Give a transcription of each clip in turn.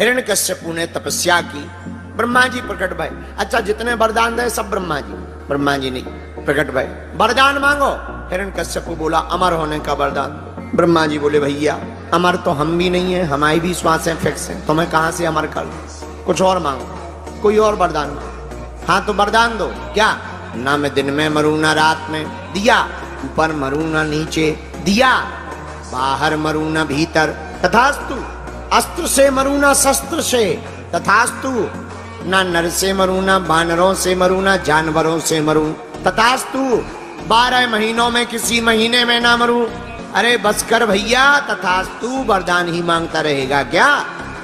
हिरण्यकश्यपु ने तपस्या की, ब्रह्मा जी प्रकट भय। अच्छा, जितने वरदान दे सब ब्रह्मा जी नहीं प्रकट भय। वरदान मांगो। हिरण्यकश्यपु बोला अमर होने का वरदान। ब्रह्मा जी बोले भैया अमर तो हम भी नहीं है, हमारी भी श्वासें फिक्स है, तुम्हें कहां से अमर कर दूं? कुछ और मांगो, कोई और वरदान मांगो। हाँ तो वरदान दो। क्या? ना मैं दिन में मरूं ना रात में, दिया। ऊपर मरूं ना नीचे, दिया। बाहर मरूं ना भीतर, तथास्तु। अस्त्र से मरूं ना शस्त्र से, तथास्तु। ना नर से मरूं ना बानरों से मरूं ना जानवरों से मरूं, तथास्तु। 12 महीनों में किसी महीने में ना मरूं। अरे बस कर भैया, तथास्तु। वरदान ही मांगता रहेगा क्या?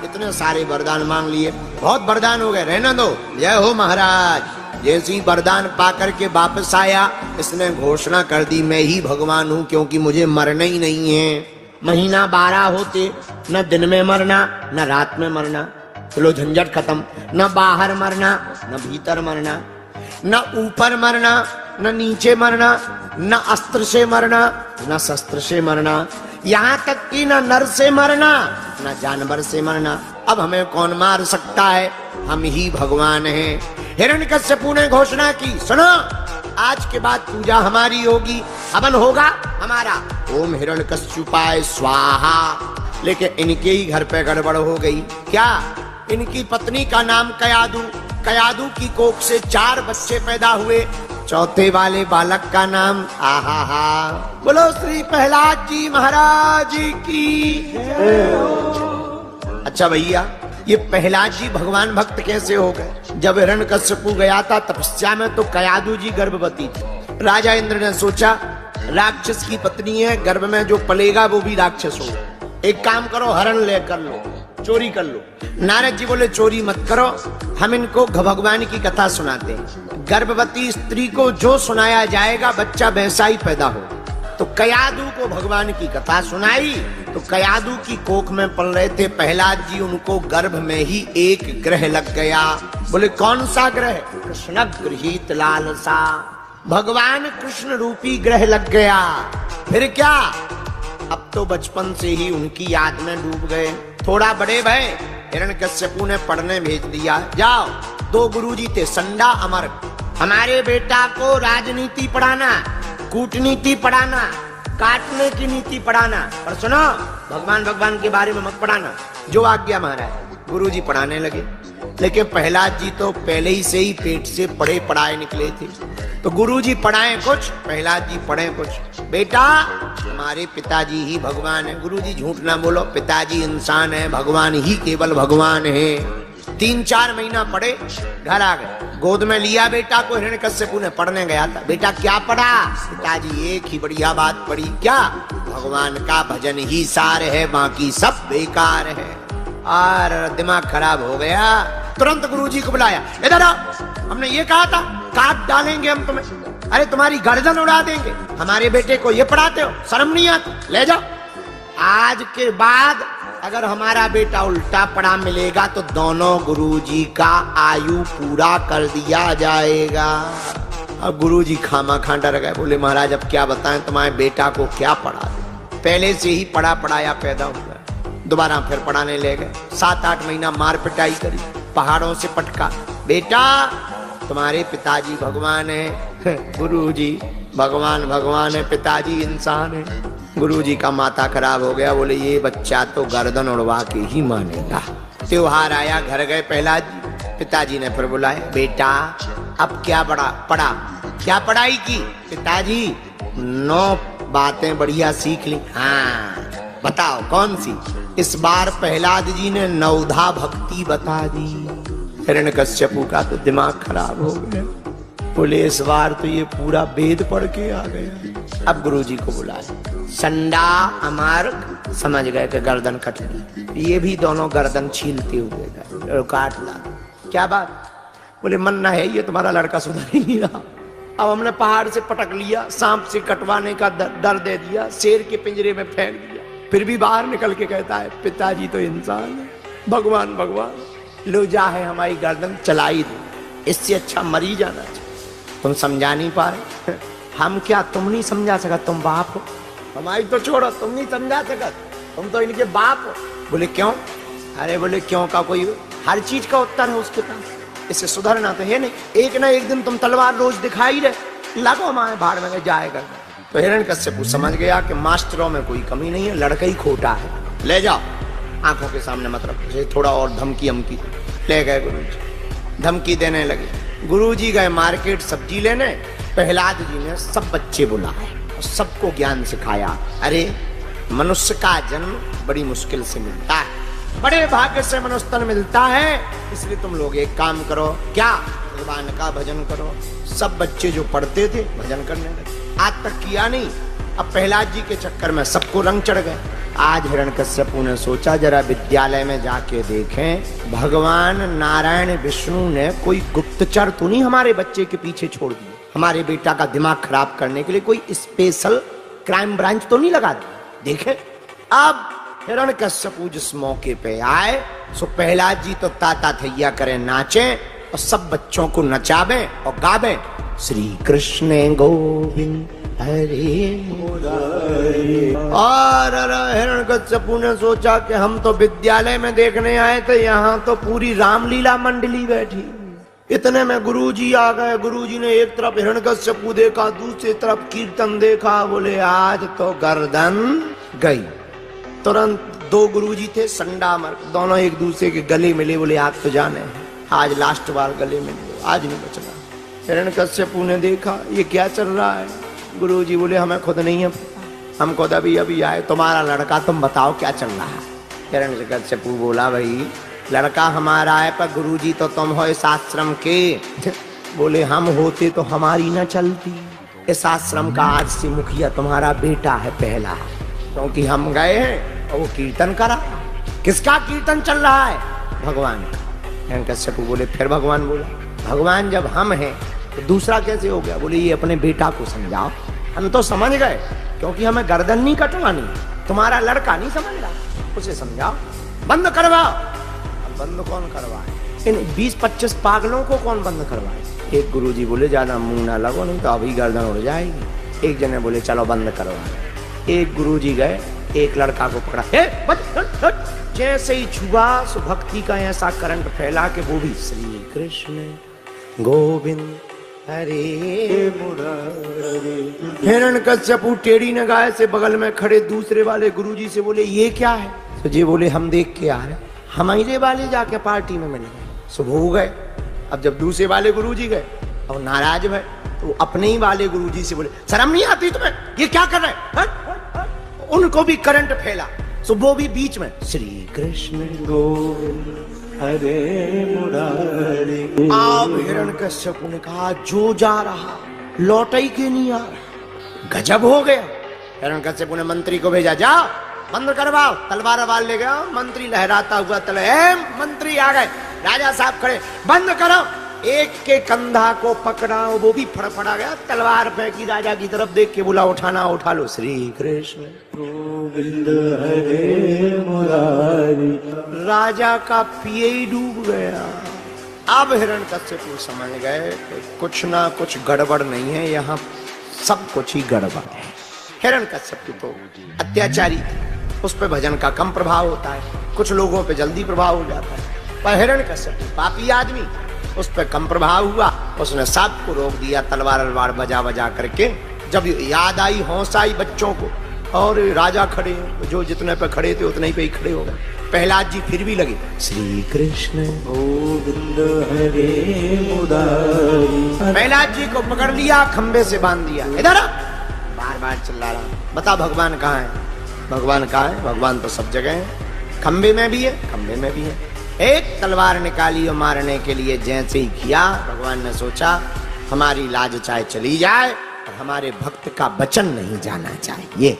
इतने सारे वरदान मांग लिए, बहुत वरदान हो गए, रहने दो। जय हो महाराज। जैसी वरदान पाकर के वापस आया, इसने घोषणा कर दी मैं ही भगवान हूं, क्योंकि मुझे मरना ही नहीं है। महीना 12 होते, न दिन में मरना न रात में मरना, चलो झंझट खत्म। न बाहर मरना न भीतर मरना, न ऊपर मरना न नीचे मरना, न अस्त्र से मरना न शस्त्र से मरना, यहाँ तक कि न नर से मरना न जानवर से मरना। अब हमें कौन मार सकता है? हम ही भगवान हैं। हिरण्यकश्यपु ने घोषणा की, सुनो आज के बाद पूजा हमारी होगी, हवन होगा हमारा। ओम हिरण्यकश्यपाय स्वाहा। लेकिन इनके ही घर पे गड़बड़ हो गई। क्या? इनकी पत्नी का नाम कयादू। कयादू की कोख से 4 बच्चे पैदा हुए। चौथे वाले बालक का नाम आहा, बोलो श्री प्रहलाद जी महाराज की। अच्छा भैया, ये प्रहलाद जी भगवान भक्त कैसे हो गए? जब हिरण्यकश्यपु गया था तपस्या में तो कयादू जी गर्भवती थी। राजा इंद्र ने सोचा राक्षस की पत्नी है, गर्भ में जो पलेगा वो भी राक्षस हो। एक काम करो, हरण ले कर लो, चोरी कर लो। नारद जी बोले चोरी मत करो, हम इनको भगवान की कथा सुनाते हैं। गर्भवती स्त्री को जो सुनाया जाएगा बच्चा वैसा ही पैदा हो। तो कयादू को भगवान की कथा सुनाई तो कयादू की कोख में पल रहे थे प्रहलाद जी, उनको गर्भ में ही एक ग्रह लग गया। बोले कौन सा ग्रह? कृष्ण गृहीत लालसा। भगवान कृष्ण रूपी ग्रह लग गया। फिर क्या? अब तो बचपन से ही उनकी याद में डूब गए। थोड़ा बड़े भय, हिरण्यकश्यपु ने पढ़ने भेज दिया, जाओ। 2 गुरुजी थे, संडा अमर। हमारे बेटा को राजनीति पढ़ाना, कूटनीति पढ़ाना, काटने की नीति पढ़ाना, पर सुनो भगवान के बारे में मत पढ़ाना। जो आज्ञा महाराज। गुरुजी पढ़ाने लगे। लेकिन प्रहलाद जी तो पहले ही से ही पेट से पढ़े पढ़ाए निकले थे। तो गुरुजी पढ़ाए कुछ, प्रहलाद जी पढ़े कुछ। बेटा हमारे पिताजी ही भगवान है। गुरुजी झूठ ना बोलो, पिताजी इंसान है, भगवान ही केवल भगवान है। 3-4 महीना पढ़े, घर आ गए। गोद में लिया बेटा को, हिरण्यकश्यपु ने पढ़ने गया था। बेटा क्या पढ़ा? पिताजी एक ही बढ़िया बात पढ़ी। क्या? भगवान का भजन ही सार है, बाकी सब बेकार है। और दिमाग खराब हो गया। तुरंत गुरुजी को बुलाया, इधर आओ, हमने ये कहा था काट डालेंगे हम तुम्हें। अरे तुम्हारी गर्दन उड़ा देंगे, हमारे बेटे को ये पढ़ाते हो, शर्म नहीं आती? ले जाओ। आज के बाद अगर हमारा बेटा उल्टा पढ़ा मिलेगा तो दोनों गुरुजी का आयु पूरा कर दिया जाएगा। अब गुरुजी खामा खा डर गए। बोले महाराज अब क्या बताएं, तुम्हारे बेटा को क्या पढ़ा दे? पहले से ही पढ़ा पढ़ाया पैदा हुआ। दोबारा फिर पढ़ाने ले गए। 7-8 महीना मार पिटाई करी, पहाड़ों से पटका। बेटा तुम्हारे पिताजी भगवान है। गुरुजी भगवान है, पिताजी इंसान है। गुरुजी का माथा खराब हो गया। बोले ये बच्चा तो गर्दन उड़वा के ही मानेगा। त्योहार आया, घर गए प्रहलाद जी। पिताजी ने फिर बुलाया, बेटा अब क्या पढ़ा? क्या पढ़ाई की? पिताजी 9 बातें बढ़िया सीख ली। हाँ बताओ कौन सी? इस बार प्रहलाद जी ने 9धा भक्ति बता दी। हिरण्यकश्यपु का तो दिमाग खराब हो गया। बोले इस बार तो ये पूरा वेद पढ़ के आ गया। अब गुरुजी को बुलाया। संडा अमर समझ गए कि गर्दन कट गई। ये भी दोनों गर्दन छीलते हुए गए, काट ला। क्या बात? बोले मन्ना है ये तुम्हारा लड़का सुधर ही नहीं रहा। अब हमने पहाड़ से पटक लिया, सांप से कटवाने का डर दे दिया, शेर के पिंजरे में फेंक दिया, फिर भी बाहर निकल के कहता है पिताजी तो इंसान है, भगवान लो जा है हमारी गर्दन चला ही दो, इससे अच्छा मरी जाना चाहिए। तुम समझा नहीं पा रहे। हम क्या तुम नहीं समझा सका? तुम बाप हो, हमारी तो छोड़ो, तुम नहीं समझा सका, तुम तो इनके बाप हो। बोले क्यों? अरे बोले क्यों का कोई हर चीज का उत्तर है उसके पास, इसे सुधरना तो है नहीं, एक ना एक दिन तुम तलवार रोज दिखाई रहे, लगो हमारे भाड़ में जाएगा। तो हिरण्यकश्यप समझ गया कि मास्टरों में कोई कमी नहीं है, लड़का ही खोटा है, ले जाओ आंखों के सामने मत रखो, थोड़ा और धमकी अमकी। ले गए गुरुजी, धमकी देने लगे। गुरुजी गए मार्केट सब्जी लेने, प्रहलाद जी ने सब बच्चे बुलाए और सबको ज्ञान सिखाया। अरे मनुष्य का जन्म बड़ी मुश्किल से मिलता है, बड़े भाग्य से मनुष्य तन मिलता है, इसलिए तुम लोग एक काम करो, क्या भगवान का भजन करो। सब बच्चे जो पढ़ते थे भजन करने लगे, आज तक किया नहीं, अब प्रहलाद जी के चक्कर में सबको रंग चढ़ गए। आज हिरण्यकश्यप ने सोचा जरा विद्यालय में जाके देखें, भगवान नारायण विष्णु ने कोई गुप्तचर तो नहीं हमारे बच्चे के पीछे छोड़ दिए, हमारे बेटा का दिमाग खराब करने के लिए कोई स्पेशल क्राइम ब्रांच तो नहीं लगा दी। देखे अब हिरण्यकश्यप जिस मौके पे आए, सो प्रहलाद जी तो ताता थैया करे नाचे और सब बच्चों को नचावे और गावे, श्री कृष्ण गोविंद हरे मुरारी। और हिरण्यकश्यप ने सोचा कि हम तो विद्यालय में देखने आए थे, यहाँ तो पूरी रामलीला मंडली बैठी। इतने में गुरुजी आ गए। गुरुजी ने एक तरफ हिरण्यकश्यप देखा, दूसरी तरफ कीर्तन देखा, बोले आज तो गर्दन गई। तुरंत दो गुरुजी थे संडामर, दोनों एक दूसरे के गले मिले, बोले आप तो जाने आज लास्ट बार गले मिले, आज नहीं बचना। हिरण्यकश्यप ने देखा ये क्या चल रहा है, गुरुजी बोले हमें खुद नहीं है, हम खुद अभी आए, तुम्हारा लड़का तुम बताओ क्या चल रहा है। हिरण्यकश्यप बोला भाई लड़का हमारा है, पर गुरुजी तो तुम हो इस आश्रम के। बोले हम होते तो हमारी न चलती, इस आश्रम का आज से मुखिया तुम्हारा बेटा है पहला, क्योंकि हम गए हैं और वो कीर्तन करा। किसका कीर्तन चल रहा है? भगवान का। हिरण्यकश्यप बोले फिर भगवान बोला, भगवान जब हम हैं तो दूसरा कैसे हो गया? बोले ये अपने बेटा को समझाओ। हम तो समझ गए, क्योंकि हमें गर्दन नहीं कटवानी, तुम्हारा लड़का नहीं समझ रहा, उसे समझाओ, बंद करवाओ। अब बंद कौन करवाए? इन 20-25 पागलों को कौन बंद करवाए? एक गुरुजी बोले ज्यादा मुंह ना लगो, नहीं तो अभी गर्दन उड़ जाएगी। एक जने बोले चलो बंद करवा। एक गुरुजी गए, एक लड़का को पकड़ा, जैसे ही छुआ सो भक्ति का ऐसा करंट फैला कि वो भी श्री कृष्ण गोविंद हरे मुरारी। हिरण्यकश्यप टेढ़ी नगाह से बगल में खड़े दूसरे वाले गुरुजी से बोले ये क्या है? तो जी बोले हम देख के आ रहे, हमारे वाले जाके पार्टी में मिल गए। सुबह हो गए। अब जब दूसरे वाले गुरुजी गए और नाराज भय, तो अपने ही वाले गुरुजी से बोले शर्म नहीं आती तुम्हें, ये क्या कर रहे हैं? उनको भी करंट फैला, सो वो भी बीच में श्री कृष्ण गोविंद हरे मुरारी। आप हिरण्यकश्यप ने कहा जो जा रहा लौटाई के नहीं आ रहा, गजब हो गया। हिरण्यकश्यप ने मंत्री को भेजा, जाओ बंद करवाओ। तलवार वाल ले गया, मंत्री लहराता हुआ मंत्री आ गए, राजा साहब खड़े, बंद करो। एक के कंधा को पकड़ा, वो भी फड़फड़ा गया, तलवार फेंकी, राजा की तरफ देख के बोला उठाना उठा लो, श्री कृष्ण गोविंद हरे मुरारी। राजा का पिए ही डूब गया। अब हिरण्यकश्यप समझ गए कुछ ना कुछ गड़बड़ नहीं है, यहाँ सब कुछ ही गड़बड़ है। हिरण्यकश्यप तो अत्याचारी थे, उस पर भजन का कम प्रभाव होता है, कुछ लोगों पे जल्दी प्रभाव हो जाता है, पर हिरण्यकश्यप पापी आदमी, उस पर कम प्रभाव हुआ। उसने सबको रोक दिया, तलवार अलवार बजा बजा करके। जब याद आई, होश आई बच्चों को, और राजा खड़े, जो जितने पे खड़े थे उतने ही पे ही खड़े हो गए। प्रहलाद जी फिर भी लगे, श्री कृष्ण गोविंद हरे मुरारी। प्रहलाद जी को पकड़ लिया, खंबे से बांध दिया, इधर बार बार चिल्ला रहा, बता भगवान कहाँ है? भगवान कहाँ है? भगवान तो सब जगह है, खंबे में भी है, खंबे में भी है। एक तलवार निकाली और मारने के लिए जैसे ही किया, भगवान ने सोचा हमारी लाज चाहे चली जाए और हमारे भक्त का वचन नहीं जाना चाहिए।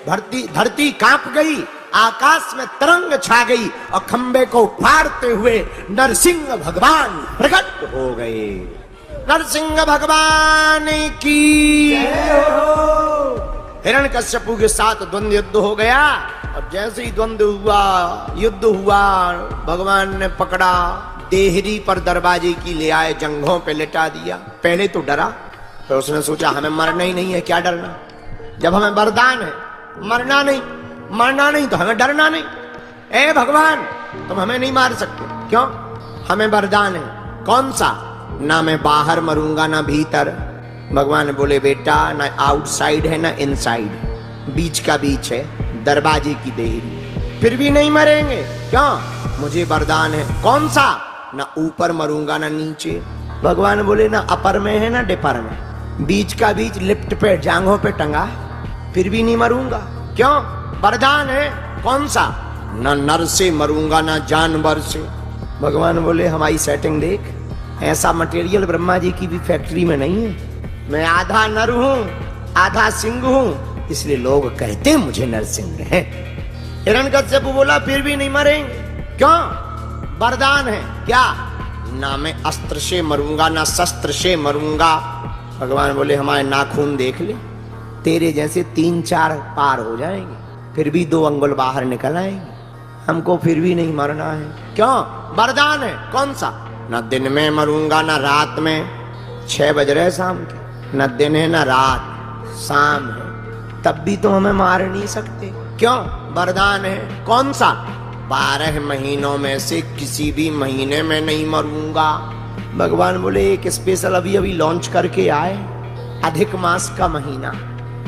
धरती कांप गई, आकाश में तरंग छा गई और खंबे को फाड़ते हुए नरसिंह भगवान प्रकट हो गए। नरसिंह भगवान की हिरण्यकश्यप के साथ द्वंद्व युद्ध हो गया। अब जैसे ही द्वंद्व हुआ, युद्ध हुआ, भगवान ने पकड़ा, देहरी पर दरवाजे की ले आए, जंघों पे लिटा दिया। पहले तो डरा, फिर उसने सोचा हमें मरना ही नहीं है, क्या डरना, जब हमें वरदान है मरना नहीं तो हमें डरना नहीं। ए भगवान तुम हमें नहीं मार सकते। क्यों? हमें वरदान है। कौन सा? ना मैं बाहर मरूंगा ना भीतर। भगवान बोले बेटा ना आउटसाइड है ना इनसाइड, बीच का बीच है, दरवाजे की देरी। फिर भी नहीं मरेंगे। क्यों? मुझे वरदान है। कौन सा? ना ऊपर मरूंगा ना नीचे। भगवान बोले ना अपर में है ना डिपर में, बीच का बीच, लिफ्ट पे जांघों पे टंगा, फिर भी नहीं मरूंगा। क्यों? वरदान है। कौन सा? ना नर से मरूंगा ना जानवर से। भगवान बोले हमारी सेटिंग देख, ऐसा मटेरियल ब्रह्मा जी की भी फैक्ट्री में नहीं है। मैं आधा नर हूं आधा सिंह हूं, इसलिए लोग कहते मुझे नरसिंह है। हिरण्यकश्यप बोला फिर भी नहीं मरेंगे। क्यों? वरदान है। क्या? ना मैं अस्त्र से मरूंगा ना शस्त्र से मरूंगा। भगवान बोले हमारे नाखून देख ले, तेरे जैसे 3-4 पार हो जाएंगे, फिर भी 2 अंगुल बाहर निकल आएंगे, हमको फिर भी नहीं मरना है। क्यों? वरदान है। कौन सा? ना दिन में मरूंगा ना रात में। 6 बज रहे शाम के, न दिन है न रात, शाम है, तब भी तो हमें मार नहीं सकते। क्यों? वरदान है। कौन सा? 12 महीनों में से किसी भी महीने में नहीं मरूंगा। भगवान बोले एक स्पेशल अभी अभी लॉन्च करके आए, अधिक मास का महीना,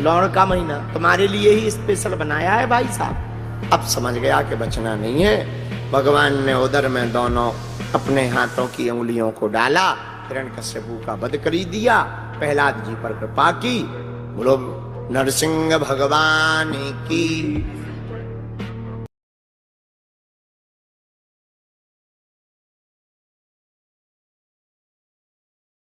लौड़ का महीना, तुम्हारे लिए ही स्पेशल बनाया है भाई साहब। अब समझ गया कि बचना नहीं है। भगवान ने उधर में दोनों अपने हाथों की उंगलियों को डाला, हिरण्यकश्यप का वध कर दिया, प्रहलाद जी पर कृपा की। बोलो नरसिंह भगवान की।